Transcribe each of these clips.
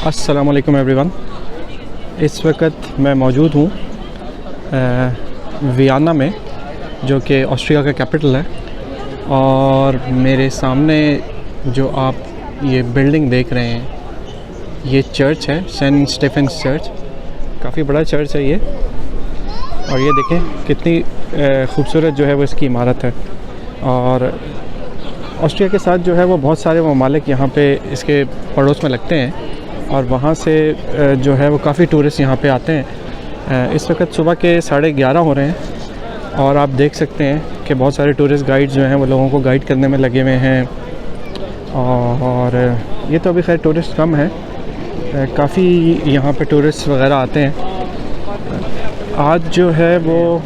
अस्सलामुअलैकुम एवरीवन। इस वक्त मैं मौजूद हूँ वियना में, जो कि ऑस्ट्रिया का कैपिटल है। और मेरे सामने जो आप ये बिल्डिंग देख रहे हैं, ये चर्च है, सेंट स्टीफेंस चर्च। काफ़ी बड़ा चर्च है ये। और ये देखें कितनी खूबसूरत जो है वो इसकी इमारत है। और ऑस्ट्रिया के साथ जो है वो बहुत सारे ममालिक यहाँ पे इसके पड़ोस में लगते हैं, और वहाँ से जो है वो काफ़ी टूरिस्ट यहाँ पे आते हैं। इस वक्त सुबह के 11:30 हो रहे हैं, और आप देख सकते हैं कि बहुत सारे टूरिस्ट गाइड जो हैं वो लोगों को गाइड करने में लगे हुए हैं। और ये तो अभी खैर टूरिस्ट कम है, काफ़ी यहाँ पे टूरिस्ट वगैरह आते हैं। आज जो है वो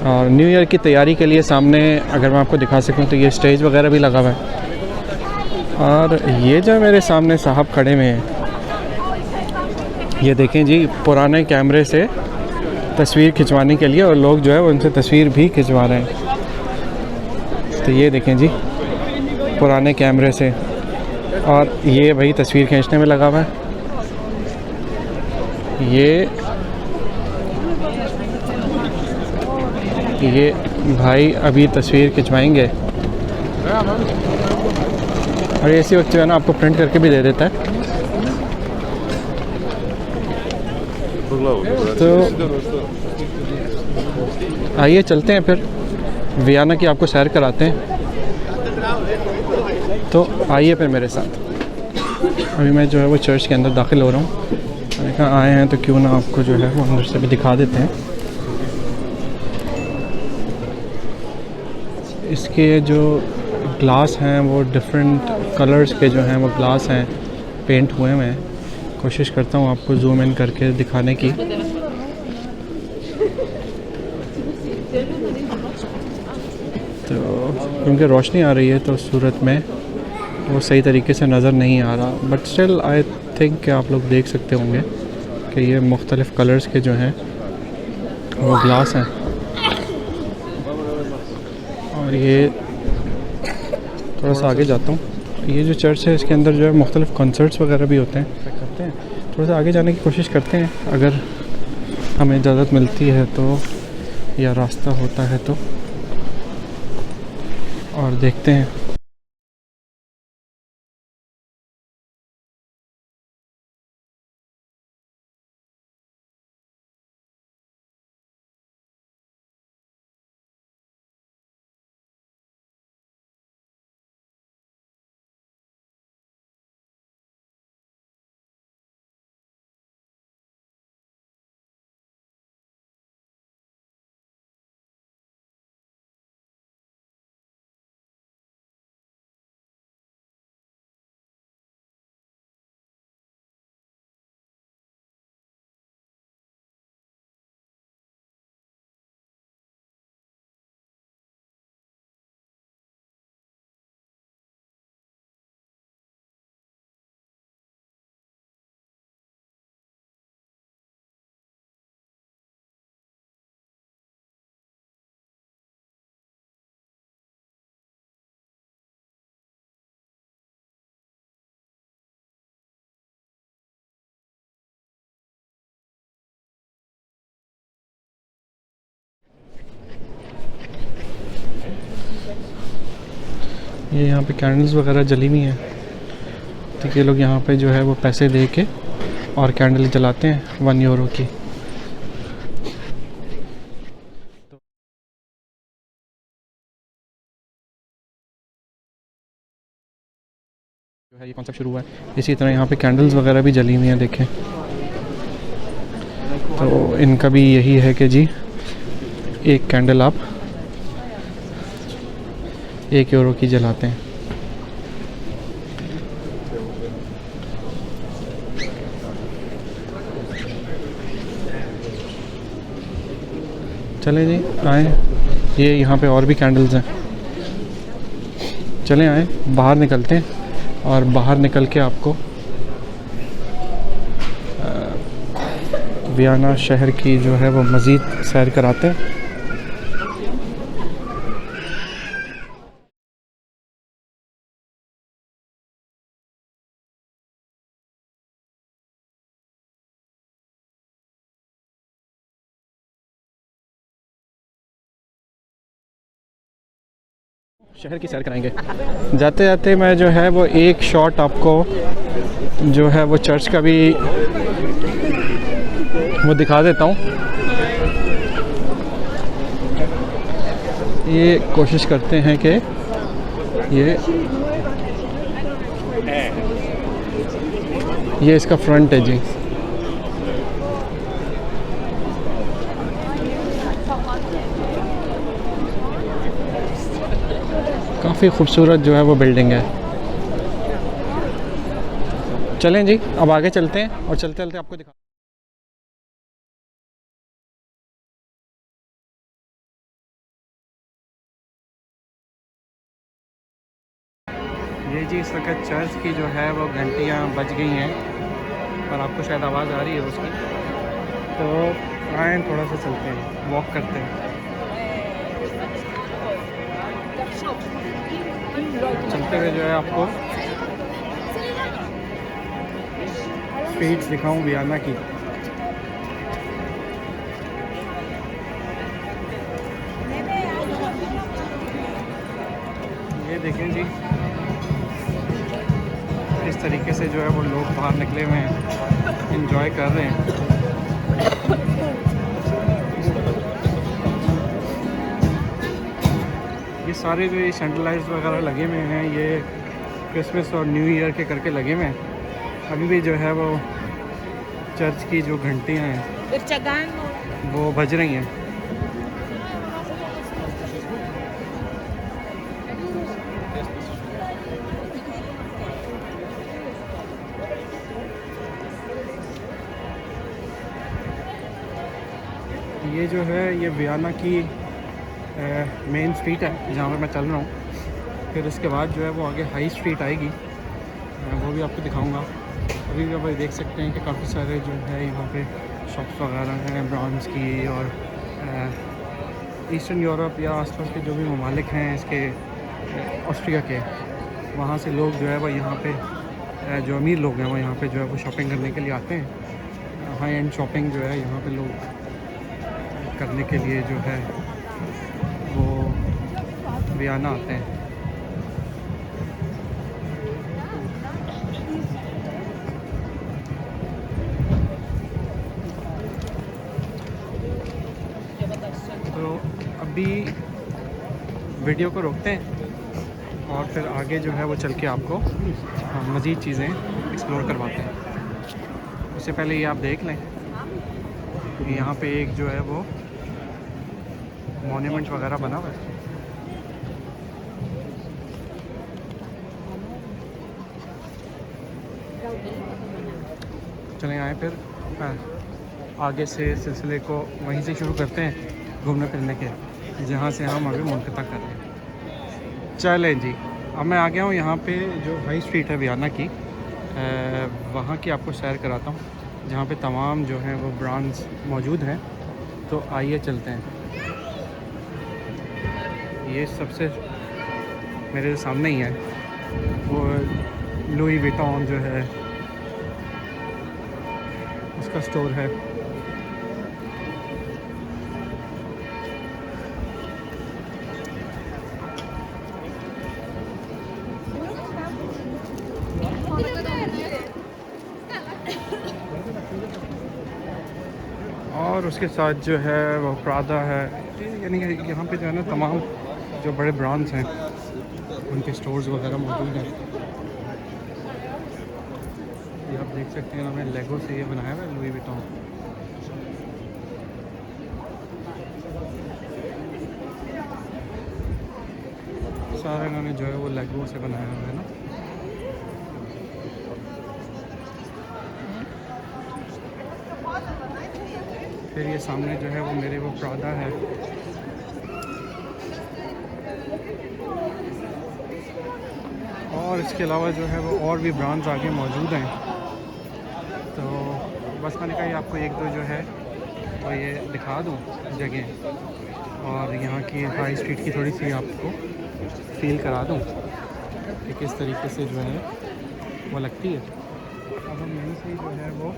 न्यू ईयर की तैयारी के लिए सामने, अगर मैं आपको दिखा सकूं तो ये स्टेज वगैरह भी लगा हुआ है। और ये जो मेरे सामने साहब खड़े हुए हैं, ये देखें जी, पुराने कैमरे से तस्वीर खिंचवाने के लिए, और लोग जो है वो उनसे तस्वीर भी खिंचवा रहे हैं। तो ये देखें जी, पुराने कैमरे से, और ये भाई तस्वीर खींचने में लगा हुआ है। ये भाई अभी तस्वीर खिंचवाएंगे, और इसी वक्त जो है ना आपको प्रिंट करके भी दे देता है। तो आइए चलते हैं फिर वियना की आपको सैर कराते हैं। तो आइए फिर मेरे साथ। अभी मैं जो है वो चर्च के अंदर दाखिल हो रहा हूँ। मैंने कहा आए हैं तो क्यों ना आपको जो है वो अंदर से भी दिखा देते हैं। इसके जो ग्लास हैं वो डिफरेंट कलर्स के जो हैं वो ग्लास हैं, पेंट हुए हैं। कोशिश करता हूँ आपको जूम इन करके दिखाने की। तो क्योंकि रोशनी आ रही है तो सूरत में वो सही तरीके से नज़र नहीं आ रहा, बट स्टिल आई थिंक कि आप लोग देख सकते होंगे कि ये मुख्तलिफ़ कलर्स के जो हैं वो ग्लास हैं। और ये थोड़ा सा आगे जाता हूँ। ये जो चर्च है इसके अंदर जो है मुख्तलिफ़ कॉन्सर्ट्स वगैरह भी होते हैं। थोड़ा सा आगे जाने की कोशिश करते हैं, अगर हमें इजाज़त मिलती है तो, या रास्ता होता है तो, और देखते हैं। ये यहाँ पे कैंडल्स वगैरह जली हुई हैं, तो ये लोग यहाँ पे जो है वो पैसे दे के और कैंडल जलाते हैं 1 यूरो की। जो है ये कॉन्सेप्ट शुरू हुआ है। इसी तरह यहाँ पे कैंडल्स वगैरह भी जली हुई हैं, देखें। तो इनका भी यही है कि जी एक कैंडल आप 1 यूरो की जलाते हैं। चलें जी, आए। ये यहाँ पे और भी कैंडल्स हैं। चलें आए, बाहर निकलते हैं, और बाहर निकल के आपको वियना शहर की जो है वो मज़ीद सैर कराते हैं। शहर की सैर कराएंगे। जाते जाते मैं जो है वो एक शॉट आपको जो है वो चर्च का भी वो दिखा देता हूँ। ये कोशिश करते हैं कि ये इसका फ्रंट है जी। काफ़ी खूबसूरत जो है वो बिल्डिंग है। चलें जी अब आगे चलते हैं और चलते चलते आपको दिखा। ये जी इस वक्त चर्च की जो है वो घंटियाँ बज गई हैं और आपको शायद आवाज़ आ रही है उसकी। तो आए थोड़ा सा चलते हैं, वॉक करते हैं। चलते हुए जो है आपको स्ट्रीट्स दिखाऊं वियना की। ये देखें जी इस तरीके से जो है वो लोग बाहर निकले हुए हैं, एंजॉय कर रहे हैं। ये सारे जो ये सेंट्रलाइज वगैरह लगे हुए हैं ये क्रिसमस और न्यू ईयर के करके लगे हुए हैं। अभी भी जो है वो चर्च की जो घंटियाँ हैं वो बज रही हैं। ये जो है ये वियना की मेन स्ट्रीट है जहाँ पर मैं चल रहा हूँ। फिर इसके बाद जो है वो आगे हाई स्ट्रीट आएगी, वो भी आपको दिखाऊंगा। अभी भी आप देख सकते हैं कि काफ़ी सारे जो है यहाँ पे शॉप्स वगैरह हैं ब्रांड्स की, और ईस्टर्न यूरोप या आसपास के जो भी ममालिक हैं इसके ऑस्ट्रिया के, वहाँ से लोग जो है वो यहाँ पे जो अमीर लोग हैं वो यहाँ पे जो है वो शॉपिंग करने के लिए आते हैं। हाई एंड शॉपिंग जो है यहाँ पे लोग करने के लिए जो है वो वियना आते हैं। तो अभी वीडियो को रोकते हैं और फिर आगे जो है वो चल के आपको मज़ीद चीज़ें एक्सप्लोर करवाते हैं। उससे पहले ये आप देख लें कि यहाँ पे एक जो है वो मॉन्यूमेंट वगैरह बना हुआ है। चलें आए फिर आगे से सिलसिले को वहीं से शुरू करते हैं घूमने फिरने के, जहाँ से हम अभी मुनक़ता कर रहे हैं। चलें जी अब मैं आ गया हूँ यहाँ पे जो हाई स्ट्रीट है वियना की, वहाँ की आपको सैर कराता हूँ जहाँ पे तमाम जो हैं वो ब्रांड्स मौजूद हैं। तो आइए चलते हैं। ये सबसे मेरे सामने ही है वो लुई विटॉन जो है उसका स्टोर है। और उसके साथ जो है वो प्रादा है, यानी कि यहाँ पे जो है ना तमाम जो बड़े ब्रांड्स हैं उनके स्टोर्स वगैरह मौजूद हैं। ये आप देख सकते हैं हमें लेगो से ये बनाया हुआ है लुई विटॉन। सारा इन्होंने जो है वो लेगो से बनाया हुआ है ना। फिर ये सामने जो है वो मेरे वो प्रादा है। और इसके अलावा जो है वो और भी ब्रांड्स आगे मौजूद हैं। तो बस मैंने कहा आपको एक दो जो है वो ये दिखा दूँ जगह, और यहाँ की हाई स्ट्रीट की थोड़ी सी आपको फील करा दूँ कि किस तरीके से जो है वो लगती है। अब हम यहीं से जो है वो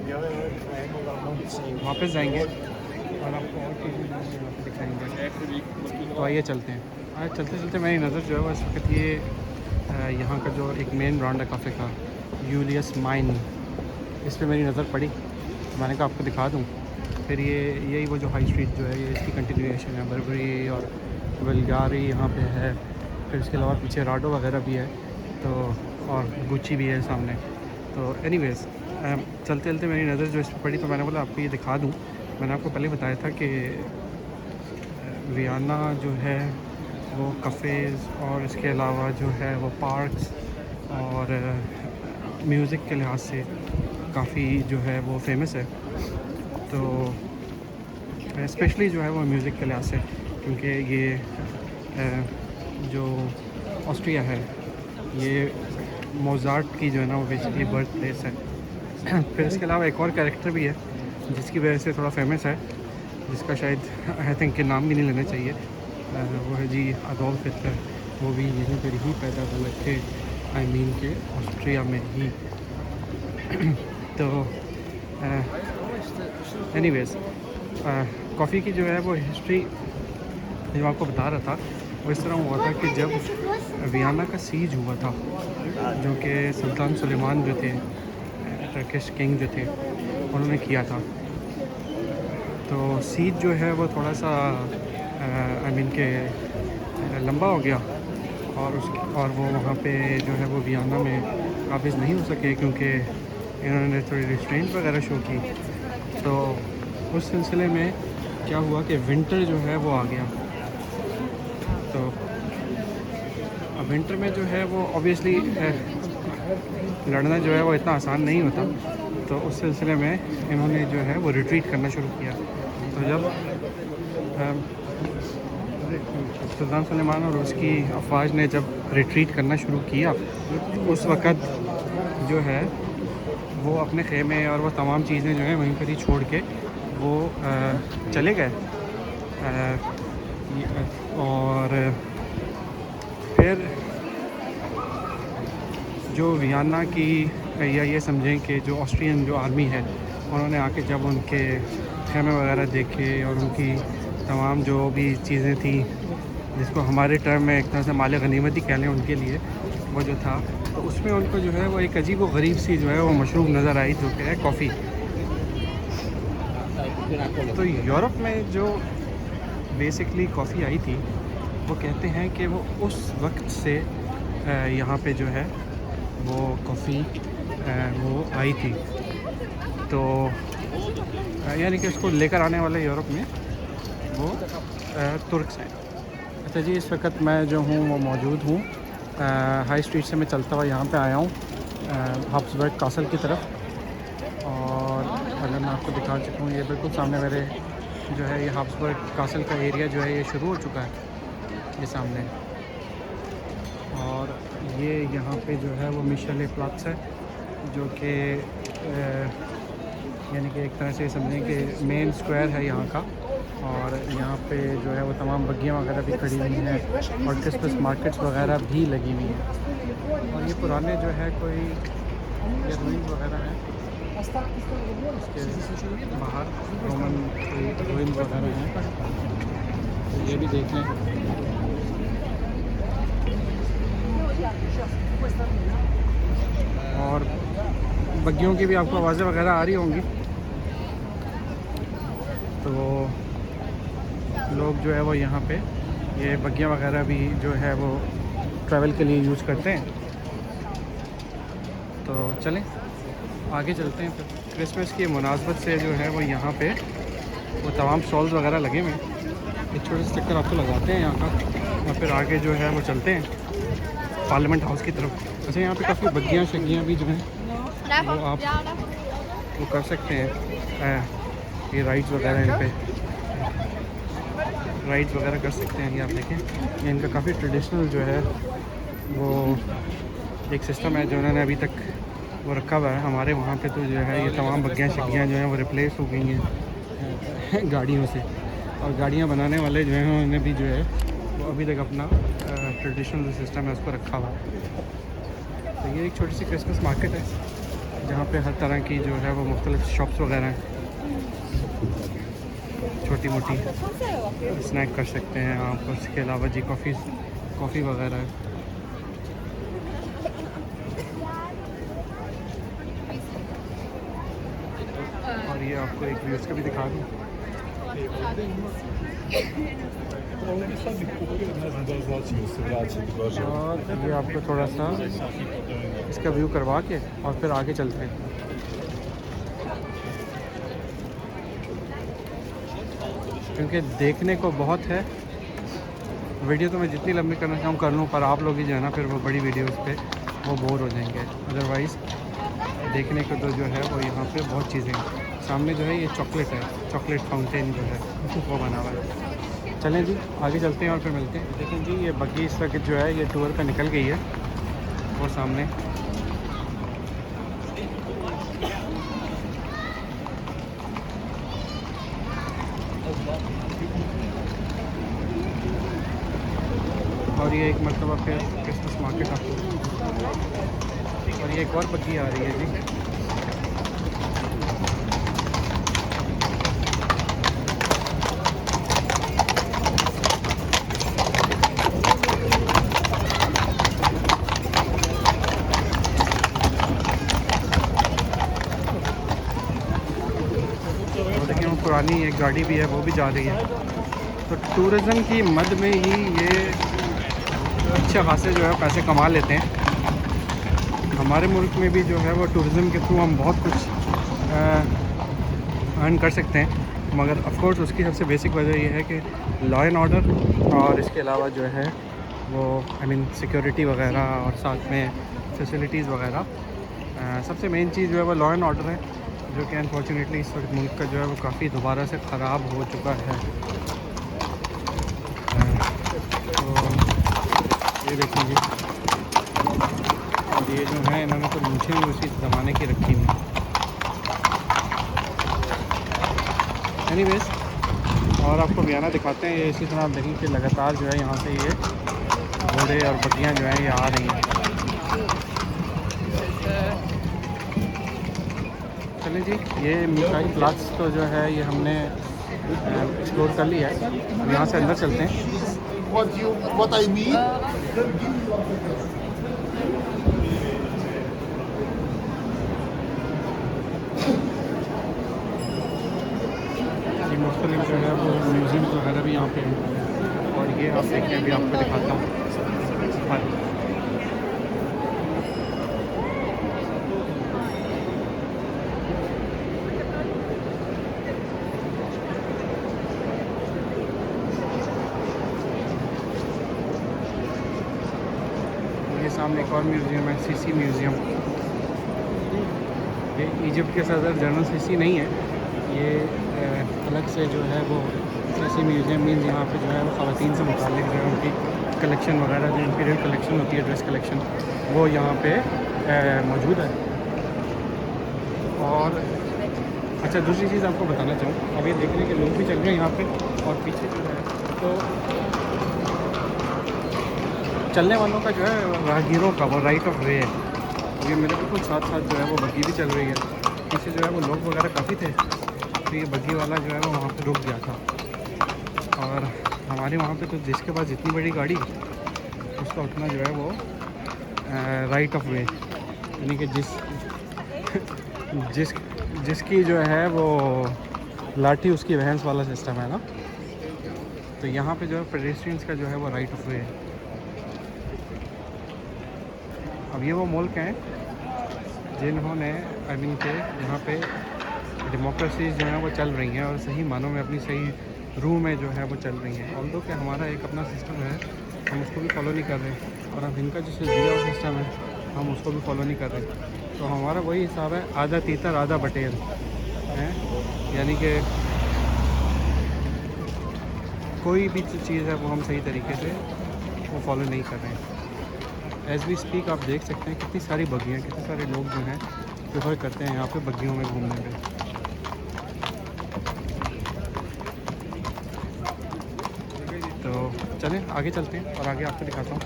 वापस जाएंगे और आपको और चीज़ें यहाँ पे दिखाएंगे। तो आइए चलते हैं। आज चलते चलते मेरी नज़र जो है वो इस वक्त ये यहाँ का जो एक मेन ब्रांड है काफ़े का, यूलियस माइन, इस पे मेरी नज़र पड़ी। मैंने कहा आपको दिखा दूँ। फिर ये यही वो जो हाई स्ट्रीट जो है ये इसकी कंटिन्यूएशन है। बर्बरी और वल्गारी यहाँ पे है, फिर उसके अलावा पीछे राडो वगैरह भी है, तो और गुच्ची भी है सामने। तो एनीवेज़ चलते चलते मेरी नज़र जो इस पर पड़ी तो मैंने बोला आपको ये दिखा दूँ। मैंने आपको पहले बताया था कि वियना जो है वो कफ़ेज़ और इसके अलावा जो है वो पार्क्स और म्यूज़िक के लिहाज से काफ़ी जो है वो फेमस है। तो स्पेशली जो है वो म्यूज़िक के लिहाज से, क्योंकि ये जो ऑस्ट्रिया है ये मोज़ार्ट की जो है ना वो बेसिकली बर्थ प्लेस है। फिर इसके अलावा एक और कैरेक्टर भी है जिसकी वजह से थोड़ा फेमस है, जिसका शायद आई थिंक के नाम भी नहीं लेना चाहिए। वो है जी अडोल्फ हिटलर। वो भी यहीं पर ही पैदा हुए थे, आई मीन के ऑस्ट्रिया में ही। तो एनीवेज़ कॉफ़ी की जो है वो हिस्ट्री जो आपको बता रहा था वो इस तरह हुआ था कि जब वियना का सीज हुआ था, जो कि सुल्तान सुलेमान जो थे, टर्किश किंग जो थे, उन्होंने किया था। तो सीज जो है वो थोड़ा सा आई मीन के लंबा हो गया और वो वहाँ पे जो है वो वियना में काबिज़ नहीं हो सके, क्योंकि इन्होंने थोड़ी रिस्ट्रेंट वगैरह शो की। तो उस सिलसिले में क्या हुआ कि विंटर जो है वो आ गया। तो अब विंटर में जो है वो ऑब्वियसली लड़ना जो है वो इतना आसान नहीं होता। तो उस सिलसिले में इन्होंने जो है वो रिट्रीट करना शुरू किया। तो जब सुल्तान सुलेमान और उसकी अफवाज ने जब रिट्रीट करना शुरू किया, उस वक़्त जो है वो अपने ख़ेमे और वो तमाम चीज़ें जो हैं वहीं पर ही छोड़ के वो चले गए। और फिर जो वियना की या ये समझें कि जो ऑस्ट्रियन जो आर्मी है, उन्होंने आके जब उनके ख़ैमे वगैरह देखे और उनकी तमाम जो भी चीज़ें थी, जिसको हमारे टर्म में एक तरह से माल गनीमत ही कह लें उनके लिए, वो जो था, तो उसमें उनको जो है वो एक अजीब व गरीब सी जो है वो मशरूब नज़र आई, जो कि है कॉफ़ी। तो यूरोप में जो बेसिकली कॉफ़ी आई थी, वो कहते हैं कि वो उस वक्त से यहाँ पे जो है वो कॉफ़ी वो आई थी। तो यानी कि उसको लेकर आने वाले यूरोप में वो तुर्क्स हैं। अच्छा जी, इस वक्त मैं जो हूँ वो मौजूद हूँ हाई स्ट्रीट से मैं चलता हुआ यहाँ पे आया हूँ हाब्सबर्ग कासल की तरफ। और अगर मैं आपको दिखा चुका हूँ, ये बिल्कुल सामने मेरे जो है ये हाब्सबर्ग कासल का एरिया जो है ये शुरू हो चुका है, ये सामने। और ये यहाँ पे जो है वो मिशेले प्लाट्स है, जो कि यानी कि एक तरह से समझें कि मेन स्क्वायर है यहाँ का। और यहाँ पे जो है वो तमाम बग्गियाँ वगैरह भी खड़ी हुई हैं और क्रिसमस मार्केट्स वगैरह भी लगी हुई हैं। और ये पुराने जो है कोई ये रूइंस वगैरह हैं, इसके बाहर रोमन रूइंस वगैरह हैं, तो ये भी देख लें। और बग्गियों की भी आपको आवाज़ें वगैरह आ रही होंगी। तो लोग जो है वो यहाँ पे ये बग्गियाँ वगैरह भी जो है वो ट्रैवल के लिए यूज़ करते हैं। तो चलें आगे चलते हैं। फिर क्रिसमस की मुनासबत से जो है वो यहाँ पे वो तमाम स्टॉल्स वगैरह लगे हुए हैं। एक छोटे से चक्कर आपको लगाते हैं यहाँ का, और फिर आगे जो है वो चलते हैं पार्लियामेंट हाउस की तरफ। अच्छा, यहाँ पे काफ़ी बग्गियाँ शग्गियाँ भी जो हैं वो आप वो कर सकते हैं। ये राइड्स वगैरह इन पे राइड्स वगैरह कर सकते हैं। ये आप देखें, ये इनका काफ़ी ट्रेडिशनल जो है वो एक सिस्टम है जो उन्होंने अभी तक वो रखा हुआ है। हमारे वहाँ पे तो जो है ये तमाम बग्गियाँ शग्गियाँ जो हैं वो रिप्लेस हो गई हैं गाड़ियों से, और गाड़ियाँ बनाने वाले जो हैं उन्होंने भी जो है वो अभी तक अपना ट्रेडिशनल सिस्टम है उसको रखा हुआ है। तो ये एक छोटी सी क्रिसमस मार्केट है जहाँ पे हर तरह की जो है वो मुख्तलिफ शॉप्स वगैरह हैं। छोटी मोटी स्नैक कर सकते हैं आप। उसके अलावा जी कॉफ़ी वगैरह है। और ये आपको एक व्यूज़ का भी दिखा दूँ। और ये आपको थोड़ा सा इसका व्यू करवा के और फिर आगे चलते हैं। क्योंकि देखने को बहुत है, वीडियो तो मैं जितनी लंबी करना चाहूँ कर लूँ, पर आप लोग ही जो है ना फिर वो बड़ी वीडियोस पे वो बोर हो जाएंगे। अदरवाइज़ देखने को तो जो है वो यहाँ पे बहुत चीज़ें हैं। सामने जो है ये चॉकलेट है, चॉकलेट फाउंटेन जो है वो बना हुआ है। चलें जी आगे चलते हैं और फिर मिलते हैं। देखें जी ये बग्गी इस वक्त जो है ये टूर पे निकल गई है। और सामने और ये एक मरतबा फिर क्रिसमस मार्केट आपको, और ये एक और बग्गी आ रही है जी। और देखिए वो पुरानी एक गाड़ी भी है वो भी जा रही है। तो टूरिज़्म की मद में ही ये अच्छे खासे जो है पैसे कमा लेते हैं। हमारे मुल्क में भी जो है वो टूरिज़्म के थ्रू हम बहुत कुछ अर्न कर सकते हैं, मगर ऑफ़ कोर्स उसकी सबसे बेसिक वजह ये है कि लॉ एंड ऑर्डर और इसके अलावा जो है वो सिक्योरिटी वगैरह और साथ में फैसिलिटीज़ वगैरह। सबसे मेन चीज़ जो है वो लॉ एंड ऑर्डर है, जो कि अनफॉर्चुनेटली इस वक्त मुल्क का जो है वो काफ़ी दोबारा से ख़राब हो चुका है। तो ये देखिए, और ये जो है इन्होंने तो मूछें भी उसी ज़माने की रखी हुई। एनीवेज, और आपको बयाना दिखाते हैं। ये इसी तरह आप देखें कि लगातार जो है यहाँ से ये घोड़े और बग्गियाँ जो हैं ये आ रही हैं। चलें जी, ये मिठाई प्लाट्स तो जो है ये हमने एक्सप्लोर कर लिया है। अब यहाँ से अंदर चलते हैं। What I mean? ये मुख्तलिफ जो है वो म्यूज़ियम वगैरह भी यहाँ पे हैं। और ये आप देखिए, अभी आपको दिखाता हूँ। हाँ, ये सामने एक और म्यूज़ियम है, सीसी म्यूज़ियम। ये इजिप्ट के सदर जनरल सीसी नहीं है, ये अलग से जो है वो सीसी म्यूज़ियम मीन्स यहाँ पे जो है वो ख़वातीन से मुताल्लिक़ जो है उनकी कलेक्शन वगैरह, जो इंपीरियल कलेक्शन होती है, ड्रेस कलेक्शन, वो यहाँ पे मौजूद है। और अच्छा, दूसरी चीज़ आपको बताना चाहूँ, अब ये देखने के लोग भी चल रहे हैं यहाँ पे, और पीछे जो है तो चलने वालों का जो है राहगीरों का वो राइट ऑफ वे है। ये मेरे बिल्कुल साथ साथ जो है वो बग्गी भी चल रही है। पीछे जो है वो लोग वगैरह काफ़ी थे, तो ये बग्गी वाला जो है वो वहाँ पे रुक गया था। और हमारे वहाँ पे तो जिसके पास जितनी बड़ी गाड़ी उसका उतना जो है वो राइट ऑफ वे, यानी कि जिसकी जो है वो लाठी उसकी भैंस वाला सिस्टम है ना। तो यहाँ पे जो है पेडेस्ट्रियंस का जो है वो राइट ऑफ वे है। अब ये वो मुल्क हैं जिन्होंने के यहाँ पे डेमोक्रेसीज़ जो हैं वो चल रही हैं और सही मानों में अपनी सही रूह में जो है वो चल रही हैं। ऑल्दो कि हमारा एक अपना सिस्टम है, हम उसको भी फॉलो नहीं कर रहे, और अब इनका जो दिया हुआ सिस्टम है हम उसको भी फॉलो नहीं कर रहे। तो हमारा वही हिसाब है, आधा तीतर आधा बटेर है, यानी कि कोई भी चीज़ है वो हम सही तरीके से वो फॉलो नहीं कर रहे हैं। एज़ वी स्पीक आप देख सकते हैं कितनी सारी बग्गियाँ, कितने सारे लोग जो हैं प्रेफर करते हैं यहाँ पे बग्गियों में घूमने में। तो चलें आगे चलते हैं और आगे आपको दिखाता हूँ।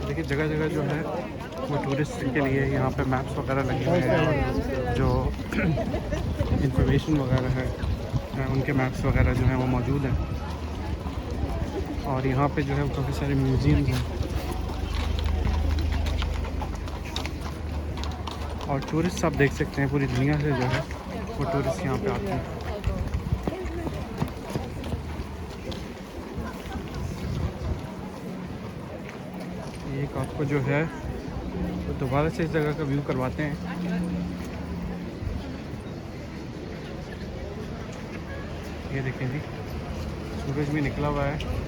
देखिए जगह जगह जो है वो टूरिस्ट के लिए यहाँ पे मैप्स वगैरह लगे हुए हैं, जो इंफॉर्मेशन वगैरह है उनके मैप्स वगैरह जो हैं वो मौजूद हैं। और यहाँ पे जो है वो काफ़ी सारे म्यूज़ियम्स हैं और टूरिस्ट आप देख सकते हैं पूरी दुनिया से जो है वो टूरिस्ट यहाँ पे आते हैं। एक आपको जो है तो दोबारा से इस जगह का व्यू करवाते हैं। ये देखें जी, सूरज भी निकला हुआ है।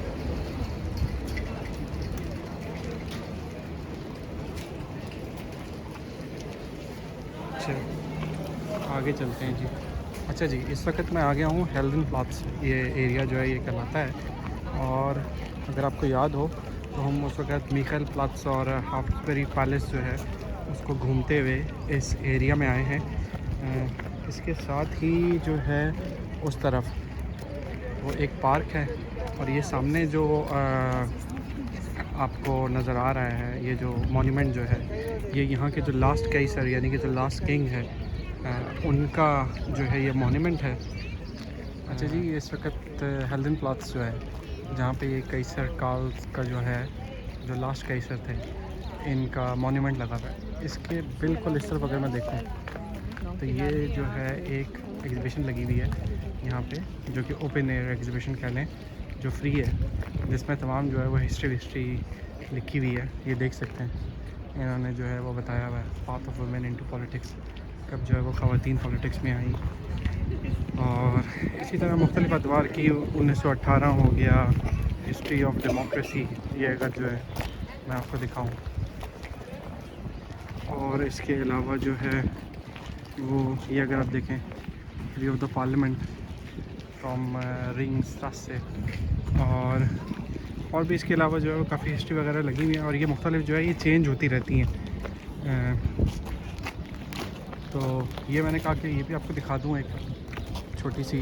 अच्छा, आगे चलते हैं जी। अच्छा जी, इस वक्त मैं आ गया हूँ हेल्डेनप्लात्स, ये एरिया जो है ये कहलाता है। और अगर आपको याद हो तो हम उस वक्त मिखाइल प्लात्स और हाफ्सबरी पैलेस जो है उसको घूमते हुए इस एरिया में आए हैं। इसके साथ ही जो है उस तरफ वो एक पार्क है और ये सामने जो आपको नज़र आ रहा है ये जो मॉन्यूमेंट जो है ये यहाँ के जो लास्ट काइसर यानी कि जो लास्ट किंग है उनका जो है ये मॉन्यूमेंट है। अच्छा जी, इस वक्त हेल्डेनप्लात्स जो है जहाँ पे ये काइसर कार्ल्स का जो है जो लास्ट काइसर थे इनका मॉन्यूमेंट लगा हुआ है। इसके बिल्कुल इस तरफ अगर मैं देखूँ तो ये जो है एक एग्ज़िबिशन लगी हुई है यहाँ पे, जो कि ओपन एयर एग्ज़िबिशन कह लें, जो फ्री है, जिसमें तमाम जो है वो हिस्ट्री लिखी हुई है। ये देख सकते हैं इन्होंने जो है वो बताया हुआ है path of women into politics, कब जो है वो ख़वातीन पॉलिटिक्स में आई। और इसी तरह मुख्तलिफ अदवार की 1918 हो गया, हिस्ट्री ऑफ डेमोक्रेसी, ये अगर जो है मैं आपको दिखाऊं। और इसके अलावा जो है वो ये अगर आप देखें view of the parliament from ring से, और भी इसके अलावा जो है वो काफ़ी हिस्ट्री वगैरह लगी हुई है। और ये मुख्तलिफ जो है ये चेंज होती रहती हैं। तो ये मैंने कहा कि ये भी आपको दिखा दूँ, एक छोटी सी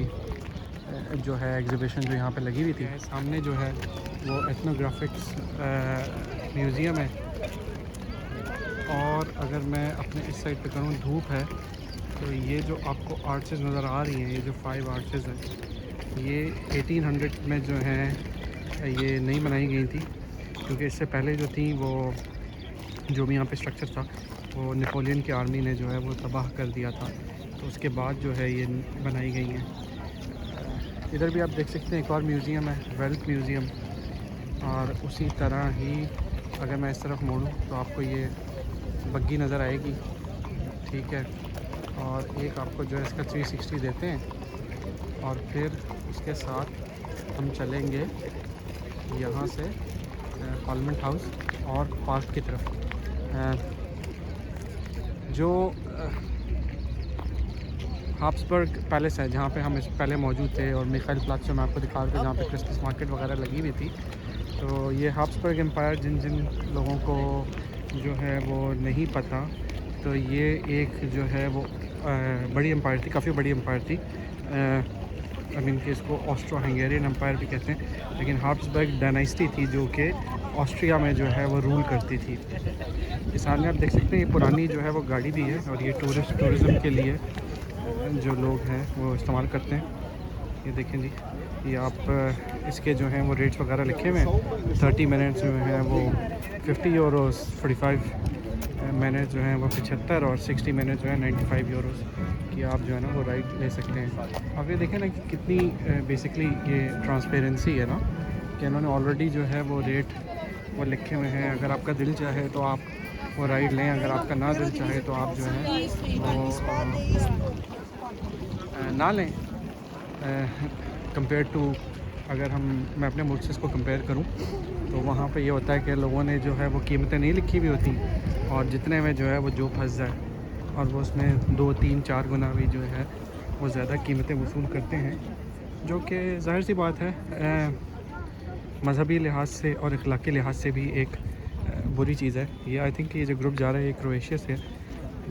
जो है एग्ज़िबिशन जो यहाँ पे लगी हुई थी। सामने जो है वो एथनोग्राफिक्स म्यूज़ियम है। और अगर मैं अपने इस साइड पे करूँ, धूप है, तो ये जो आपको आर्चेज़ नज़र आ रही हैं, ये जो 5 आर्चेज़ हैं, ये 1800 में जो है ये नहीं बनाई गई थी, क्योंकि इससे पहले जो थी वो जो भी यहाँ पे स्ट्रक्चर था वो नेपोलियन की आर्मी ने जो है वो तबाह कर दिया था, तो उसके बाद जो है ये बनाई गई हैं। इधर भी आप देख सकते हैं एक और म्यूज़ियम है, वेल्थ म्यूज़ियम। और उसी तरह ही अगर मैं इस तरफ मोड़ूँ तो आपको ये बग्गी नज़र आएगी, ठीक है। और एक आपको जो है इसका 360 देते हैं और फिर उसके साथ हम चलेंगे यहाँ से पार्लियामेंट हाउस और पार्क की तरफ। जो हाफ्सबर्ग पैलेस है जहाँ पे हम इस पहले मौजूद थे, और मिखाइल प्लात्स मैं आपको दिखा रहा था जहाँ पे क्रिसमस मार्केट वगैरह लगी हुई थी। तो ये हाफ्सबर्ग एम्पायर जिन जिन लोगों को जो है वो नहीं पता, तो ये एक जो है वो बड़ी एम्पायर थी, काफ़ी बड़ी एम्पायर थी। आई मीन कि इसको ऑस्ट्रो हंगेरियन एम्पायर भी कहते हैं, लेकिन हाफ्सबर्ग डायनेस्टी थी जो कि ऑस्ट्रिया में जो है वो रूल करती थी। इस सामने आप देख सकते हैं ये पुरानी जो है वो गाड़ी भी है, और ये टूरिज़म के लिए जो लोग हैं वो इस्तेमाल करते हैं। ये देखें जी, ये आप इसके जो हैं वो रेट्स वगैरह लिखे हुए हैं। 30 मिनट्स जो हैं वो 50 यूरोस, 45 मिनट जो हैं वो 75, और 60 मिनट जो है 95 यूरोस की आप जो है ना वो राइड ले सकते हैं। आप ये देखें ना कि कितनी बेसिकली ये ट्रांसपेरेंसी है ना, कि इन्होंने ऑलरेडी जो है वो रेट वो लिखे हुए हैं। अगर आपका दिल चाहे तो आप वो राइड लें, अगर आपका ना दिल चाहे तो आप जो है वो ना लें। कंपेयर टू अगर मैं अपने मुल्क से इसको कंपेयर करूं तो वहाँ पे ये होता है कि लोगों ने जो है वो कीमतें नहीं लिखी हुई होती, और जितने में जो है वो जो फंस जाए, और वो उसमें 2, 3, 4 गुना भी जो है वो ज़्यादा कीमतें वसूल करते हैं, जो कि ज़ाहिर सी बात है मज़हबी लिहाज से और अखलाक़ी लिहाज से भी एक बुरी चीज़ है। ये आई थिंक ये जो ग्रुप जा रहा है ये क्रोएशिया से,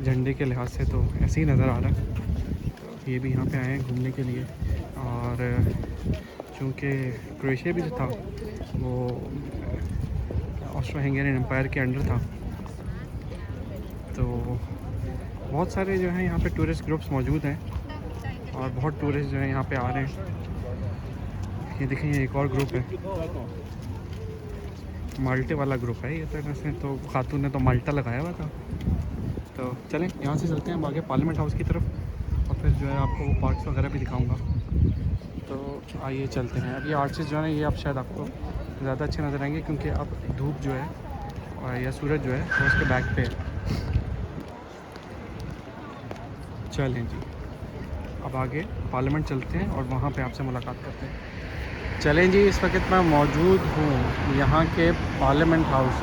झंडे के लिहाज से तो ऐसे ही नज़र आ रहा है। ये भी यहाँ पे आए हैं घूमने के लिए, और चूँकि क्रोएशिया भी जो था वो ऑस्ट्रो हंगेरियन एम्पायर के अंडर था, बहुत सारे जो हैं यहाँ पे टूरिस्ट ग्रुप्स मौजूद हैं और बहुत टूरिस्ट जो है यहाँ पे आ रहे हैं। ये देखें, ये एक और ग्रुप है, माल्टे वाला ग्रुप है ये। तरह से तो खातून ने तो माल्टा लगाया हुआ था। तो चलें यहाँ से चलते हैं आगे पार्लियामेंट हाउस की तरफ और फिर जो है आपको वो पार्क्स वगैरह भी दिखाऊंगा। तो आइए चलते हैं। अब ये आर्चेस जो है ये अब शायद आपको ज़्यादा अच्छे नज़र आएंगे क्योंकि अब धूप जो है और या सूरज जो है वो उसके बैक पे है। चलें जी, अब आगे पार्लियामेंट चलते हैं और वहाँ पे आपसे मुलाकात करते हैं। चलें जी, इस वक्त मैं मौजूद हूँ यहाँ के पार्लियामेंट हाउस,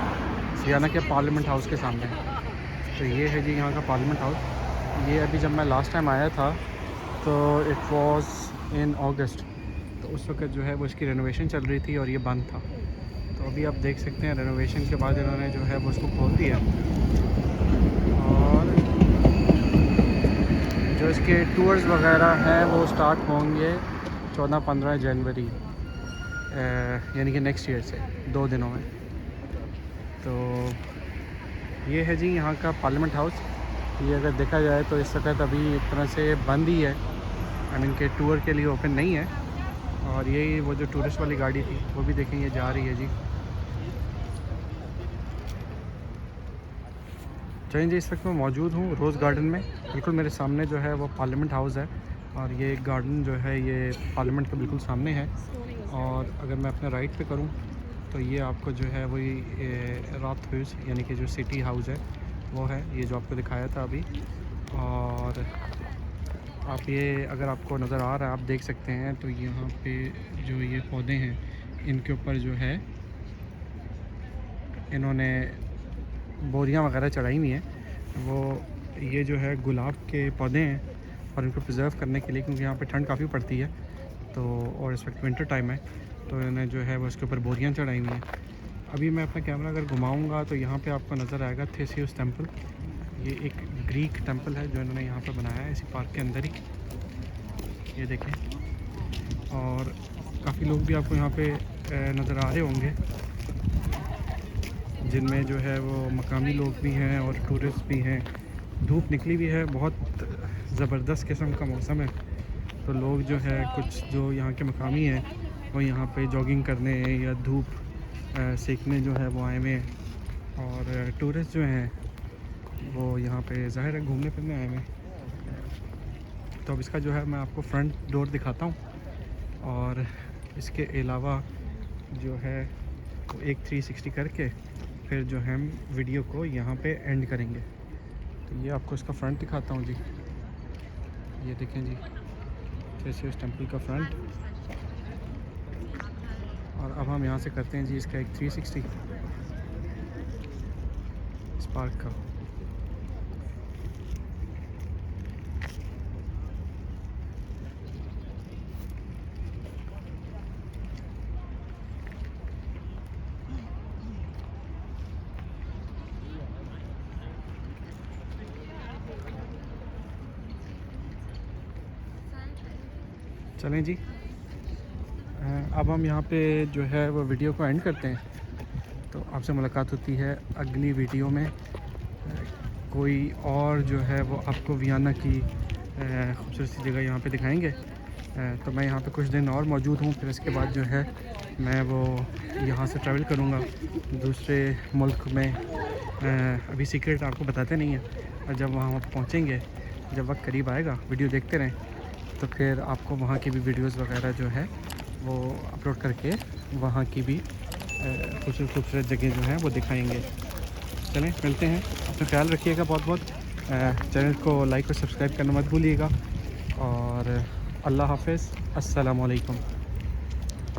सियाना के पार्लियामेंट हाउस के सामने। तो ये है जी यहाँ का पार्लियामेंट हाउस। ये अभी जब मैं लास्ट टाइम आया था तो इट वाज इन अगस्त, तो उस वक्त जो है वो इसकी रेनोवेशन चल रही थी और ये बंद था। तो अभी आप देख सकते हैं रेनोवेशन के बाद इन्होंने जो है वो उसको खोल दिया और जो इसके टूर्स वगैरह हैं वो स्टार्ट होंगे 14-15 जनवरी, यानी कि नेक्स्ट ईयर से 2 दिनों में। तो ये है जी यहाँ का पार्लियामेंट हाउस। ये अगर देखा जाए तो इस वक्त अभी एक तरह से बंद ही है, आई मीन के टूर के लिए ओपन नहीं है। और यही वो जो टूरिस्ट वाली गाड़ी थी वो भी देखें ये जा रही है जी। चलें जी, इस वक्त मैं मौजूद हूँ रोज़ गार्डन में। बिल्कुल मेरे सामने जो है वो पार्लियामेंट हाउस है और ये गार्डन जो है ये पार्लियामेंट के बिल्कुल सामने है। और अगर मैं अपने राइट पे करूँ तो ये आपको जो है वही रात हाउस यानी कि जो सिटी हाउस है वो है, ये जो आपको दिखाया था अभी। और आप ये अगर आपको नज़र आ रहा है, आप देख सकते हैं, तो यहाँ पे जो ये पौधे हैं इनके ऊपर जो है इन्होंने बोरियां वगैरह चढ़ाई हुई हैं। वो ये जो है गुलाब के पौधे हैं और इनको प्रिजर्व करने के लिए, क्योंकि यहाँ पे ठंड काफ़ी पड़ती है तो, और इस वक्त विंटर टाइम है, तो इन्हें जो है वो इसके ऊपर बोरियां चढ़ाई हुई हैं। अभी मैं अपना कैमरा अगर घुमाऊंगा तो यहाँ पे आपको नज़र आएगा थेसियस टेम्पल। ये एक ग्रीक टेम्पल है जो इन्होंने यहाँ पर बनाया है इसी पार्क के अंदर ही, ये देखें। और काफ़ी लोग भी आपको यहाँ पे नज़र आ रहे होंगे जिनमें जो है वो मकामी लोग भी हैं और टूरिस्ट भी हैं। धूप निकली भी है, बहुत ज़बरदस्त किस्म का मौसम है, तो लोग जो है कुछ जो यहाँ के मकामी हैं वो यहाँ पे जॉगिंग करने या धूप सेकने जो है वो आए हुए हैं। और टूरिस्ट जो हैं वो यहाँ पे ज़ाहिर है घूमने फिरने आए हुए हैं। तो अब इसका जो है मैं आपको फ्रंट डोर दिखाता हूँ और इसके अलावा जो है वो एक 360 करके फिर जो है हम वीडियो को यहाँ पे एंड करेंगे। तो ये आपको इसका फ्रंट दिखाता हूँ जी, ये देखें जी थेसियस टेम्पल का फ्रंट। और अब हम यहाँ से करते हैं जी इसका एक 360 इस पार्क का। चलें जी, अब हम यहाँ पे जो है वो वीडियो को एंड करते हैं। तो आपसे मुलाकात होती है अगली वीडियो में। कोई और जो है वो आपको वियना की खूबसूरत सी जगह यहाँ पे दिखाएंगे। तो मैं यहाँ पे कुछ दिन और मौजूद हूँ, फिर इसके बाद जो है मैं वो यहाँ से ट्रैवल करूँगा दूसरे मुल्क में। अभी सीक्रेट आपको बताते नहीं हैं, और जब वहाँ पहुँचेंगे, जब वक्त करीब आएगा, वीडियो देखते रहें, तो फिर आपको वहाँ की भी वीडियोस वगैरह जो है वो अपलोड करके वहाँ की भी खूबसूरत जगह जो हैं वो दिखाएंगे। चलें मिलते हैं, अपना ख्याल रखिएगा बहुत बहुत। चैनल को लाइक और सब्सक्राइब करना मत भूलिएगा। और अल्लाह हाफ़िज़, अस्सलामु अलैकुम।